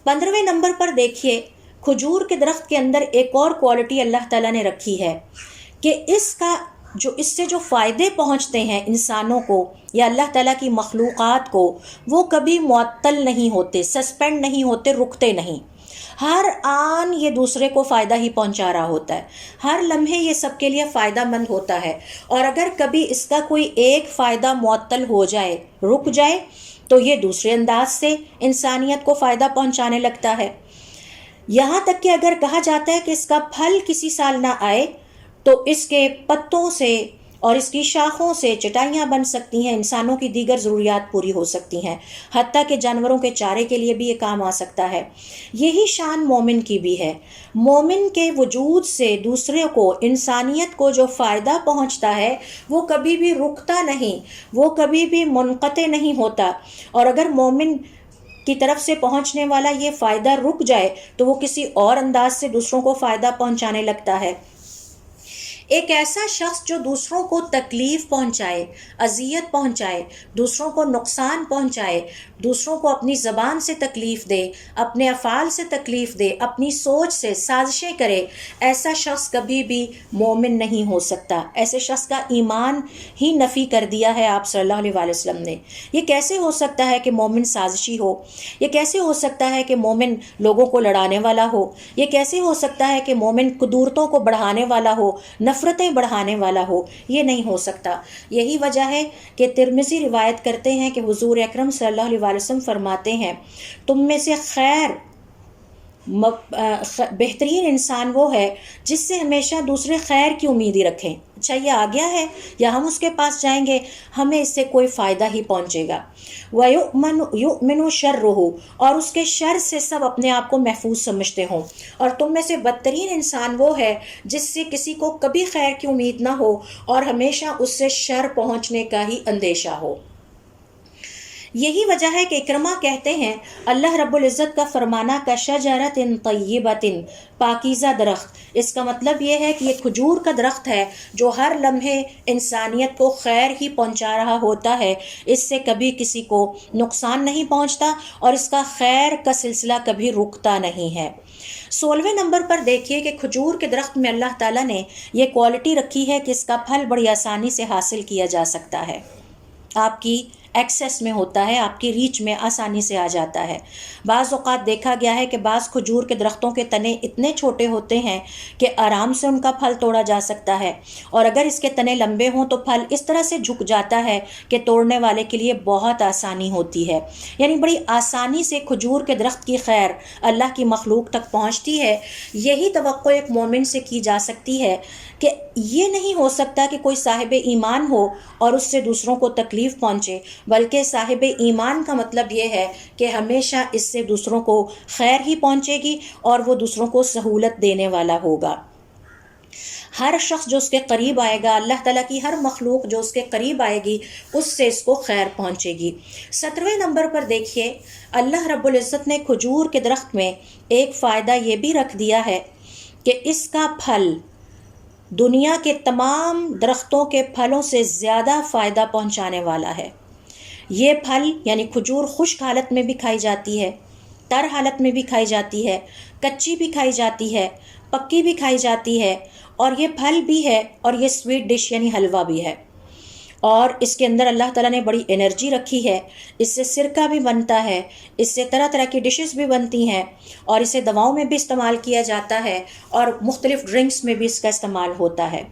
15ویں نمبر پر دیکھیے، کھجور کے درخت کے اندر ایک اور کوالٹی اللہ تعالیٰ نے رکھی ہے کہ اس سے جو فائدے پہنچتے ہیں انسانوں کو یا اللہ تعالیٰ کی مخلوقات کو، وہ کبھی معطل نہیں ہوتے، سسپینڈ نہیں ہوتے، رکتے نہیں۔ ہر آن یہ دوسرے کو فائدہ ہی پہنچا رہا ہوتا ہے، ہر لمحے یہ سب کے لیے فائدہ مند ہوتا ہے، اور اگر کبھی اس کا کوئی ایک فائدہ معطل ہو جائے، رک جائے، تو یہ دوسرے انداز سے انسانیت کو فائدہ پہنچانے لگتا ہے۔ یہاں تک کہ اگر کہا جاتا ہے کہ اس کا پھل کسی سال نہ آئے تو اس کے پتوں سے اور اس کی شاخوں سے چٹائیاں بن سکتی ہیں، انسانوں کی دیگر ضروریات پوری ہو سکتی ہیں، حتیٰ کہ جانوروں کے چارے کے لیے بھی یہ کام آ سکتا ہے۔ یہی شان مومن کی بھی ہے۔ مومن کے وجود سے دوسرے کو، انسانیت کو جو فائدہ پہنچتا ہے وہ کبھی بھی رکتا نہیں، وہ کبھی بھی منقطع نہیں ہوتا، اور اگر مومن کی طرف سے پہنچنے والا یہ فائدہ رک جائے تو وہ کسی اور انداز سے دوسروں کو فائدہ پہنچانے لگتا ہے۔ ایک ایسا شخص جو دوسروں کو تکلیف پہنچائے، اذیت پہنچائے، دوسروں کو نقصان پہنچائے، دوسروں کو اپنی زبان سے تکلیف دے، اپنے افعال سے تکلیف دے، اپنی سوچ سے سازشیں کرے، ایسا شخص کبھی بھی مومن نہیں ہو سکتا۔ ایسے شخص کا ایمان ہی نفی کر دیا ہے آپ صلی اللہ علیہ وآلہ وسلم نے۔ یہ کیسے ہو سکتا ہے کہ مومن سازشی ہو؟ یہ کیسے ہو سکتا ہے کہ مومن لوگوں کو لڑانے والا ہو؟ یہ کیسے ہو سکتا ہے کہ مومن قدورتوں کو بڑھانے والا ہو، نفرتیں بڑھانے والا ہو؟ یہ نہیں ہو سکتا۔ یہی وجہ ہے کہ ترمذی روایت کرتے ہیں کہ حضور اکرم صلی اللہ علیہ وآلہ وسلم فرماتے ہیں، تم میں سے بہترین انسان وہ ہے جس سے ہمیشہ دوسرے خیر کی امید ہی رکھیں۔ اچھا یہ آ گیا ہے یا ہم اس کے پاس جائیں گے ہمیں اس سے کوئی فائدہ ہی پہنچے گا۔ وَيُؤْمِنُ شَرُّهُ، اور اس کے شر سے سب اپنے آپ کو محفوظ سمجھتے ہوں، اور تم میں سے بدترین انسان وہ ہے جس سے کسی کو کبھی خیر کی امید نہ ہو اور ہمیشہ اس سے شر پہنچنے کا ہی اندیشہ ہو۔ یہی وجہ ہے کہ اکرمہ کہتے ہیں اللہ رب العزت کا فرمانا کا شجرۃ طیبۃ، پاکیزہ درخت، اس کا مطلب یہ ہے کہ یہ کھجور کا درخت ہے جو ہر لمحے انسانیت کو خیر ہی پہنچا رہا ہوتا ہے، اس سے کبھی کسی کو نقصان نہیں پہنچتا اور اس کا خیر کا سلسلہ کبھی رکتا نہیں ہے۔ 16ویں نمبر پر دیکھیے کہ کھجور کے درخت میں اللہ تعالیٰ نے یہ کوالٹی رکھی ہے کہ اس کا پھل بڑی آسانی سے حاصل کیا جا سکتا ہے، آپ کی ایکسیس میں ہوتا ہے، آپ کی ریچ میں آسانی سے آ جاتا ہے۔ بعض اوقات دیکھا گیا ہے کہ بعض کھجور کے درختوں کے تنے اتنے چھوٹے ہوتے ہیں کہ آرام سے ان کا پھل توڑا جا سکتا ہے، اور اگر اس کے تنے لمبے ہوں تو پھل اس طرح سے جھک جاتا ہے کہ توڑنے والے کے لیے بہت آسانی ہوتی ہے۔ یعنی بڑی آسانی سے کھجور کے درخت کی خیر اللہ کی مخلوق تک پہنچتی ہے۔ یہی توقع ایک مومن سے کی جا سکتی ہے کہ یہ نہیں ہو سکتا کہ کوئی صاحب ایمان ہو اور اس سے دوسروں کو تکلیف پہنچے، بلکہ صاحب ایمان کا مطلب یہ ہے کہ ہمیشہ اس سے دوسروں کو خیر ہی پہنچے گی اور وہ دوسروں کو سہولت دینے والا ہوگا۔ ہر شخص جو اس کے قریب آئے گا، اللہ تعالیٰ کی ہر مخلوق جو اس کے قریب آئے گی، اس سے اس کو خیر پہنچے گی۔ 17ویں نمبر پر دیکھیے اللہ رب العزت نے کھجور کے درخت میں ایک فائدہ یہ بھی رکھ دیا ہے کہ اس کا پھل دنیا کے تمام درختوں کے پھلوں سے زیادہ فائدہ پہنچانے والا ہے۔ یہ پھل یعنی کھجور خشک حالت میں بھی کھائی جاتی ہے، تر حالت میں بھی کھائی جاتی ہے، کچی بھی کھائی جاتی ہے، پکی بھی کھائی جاتی ہے، اور یہ پھل بھی ہے اور یہ سویٹ ڈش یعنی حلوہ بھی ہے، اور اس کے اندر اللہ تعالیٰ نے بڑی انرجی رکھی ہے۔ اس سے سرکہ بھی بنتا ہے، اس سے طرح طرح کی ڈشز بھی بنتی ہیں، اور اسے دواؤں میں بھی استعمال کیا جاتا ہے اور مختلف ڈرنکس میں بھی اس کا استعمال ہوتا ہے۔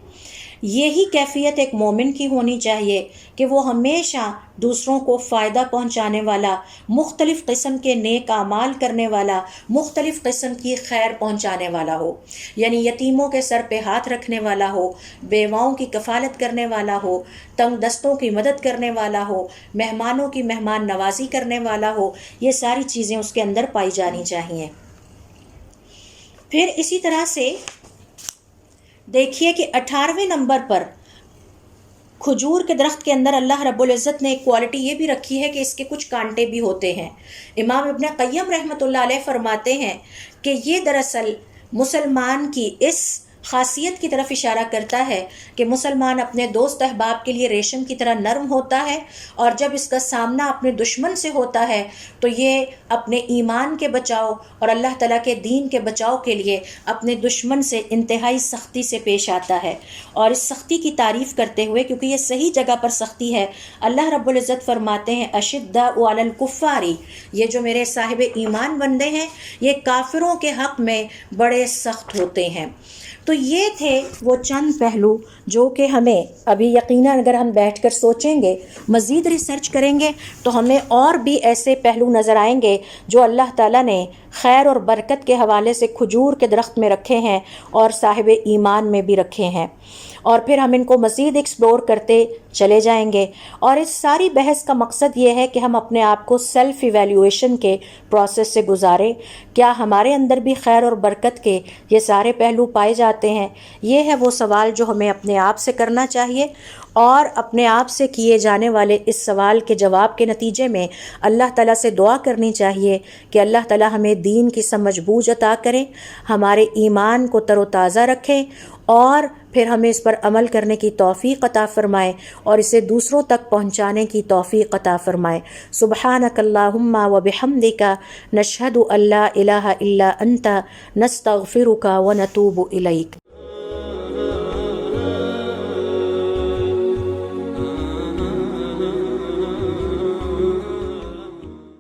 یہی کیفیت ایک مومن کی ہونی چاہیے کہ وہ ہمیشہ دوسروں کو فائدہ پہنچانے والا، مختلف قسم کے نیک اعمال کرنے والا، مختلف قسم کی خیر پہنچانے والا ہو، یعنی یتیموں کے سر پہ ہاتھ رکھنے والا ہو، بیواؤں کی کفالت کرنے والا ہو، تنگ دستوں کی مدد کرنے والا ہو، مہمانوں کی مہمان نوازی کرنے والا ہو. یہ ساری چیزیں اس کے اندر پائی جانی چاہیے. پھر اسی طرح سے دیکھیے کہ 18ویں نمبر پر کھجور کے درخت کے اندر اللہ رب العزت نے ایک کوالٹی یہ بھی رکھی ہے کہ اس کے کچھ کانٹے بھی ہوتے ہیں. امام ابن قیم رحمۃ اللہ علیہ فرماتے ہیں کہ یہ دراصل مسلمان کی اس خاصیت کی طرف اشارہ کرتا ہے کہ مسلمان اپنے دوست احباب کے لیے ریشم کی طرح نرم ہوتا ہے، اور جب اس کا سامنا اپنے دشمن سے ہوتا ہے تو یہ اپنے ایمان کے بچاؤ اور اللہ تعالیٰ کے دین کے بچاؤ کے لیے اپنے دشمن سے انتہائی سختی سے پیش آتا ہے. اور اس سختی کی تعریف کرتے ہوئے، کیونکہ یہ صحیح جگہ پر سختی ہے، اللہ رب العزت فرماتے ہیں اشداء علی الکفار، یہ جو میرے صاحب ایمان بندے ہیں یہ کافروں کے حق میں بڑے سخت ہوتے ہیں. تو یہ تھے وہ چند پہلو جو کہ ہمیں ابھی یقیناً اگر ہم بیٹھ کر سوچیں گے، مزید ریسرچ کریں گے تو ہمیں اور بھی ایسے پہلو نظر آئیں گے جو اللہ تعالیٰ نے خیر اور برکت کے حوالے سے کھجور کے درخت میں رکھے ہیں اور صاحب ایمان میں بھی رکھے ہیں. اور پھر ہم ان کو مزید ایکسپلور کرتے چلے جائیں گے. اور اس ساری بحث کا مقصد یہ ہے کہ ہم اپنے آپ کو سیلف ایویلیویشن کے پروسیس سے گزاریں. کیا ہمارے اندر بھی خیر اور برکت کے یہ سارے پہلو پائے جاتے ہیں؟ یہ ہے وہ سوال جو ہمیں اپنے آپ سے کرنا چاہیے، اور اپنے آپ سے کیے جانے والے اس سوال کے جواب کے نتیجے میں اللہ تعالیٰ سے دعا کرنی چاہیے کہ اللہ تعالیٰ ہمیں دین کی سمجھ بوجھ عطا کرے، ہمارے ایمان کو تر و تازہ رکھیں، اور پھر ہمیں اس پر عمل کرنے کی توفیق عطا فرمائے اور اسے دوسروں تک پہنچانے کی توفیق عطا فرمائے. سبحانک اللہم و بحمدک نشہد ان لا الہ الا انت نستغفرک و نتوب الیک.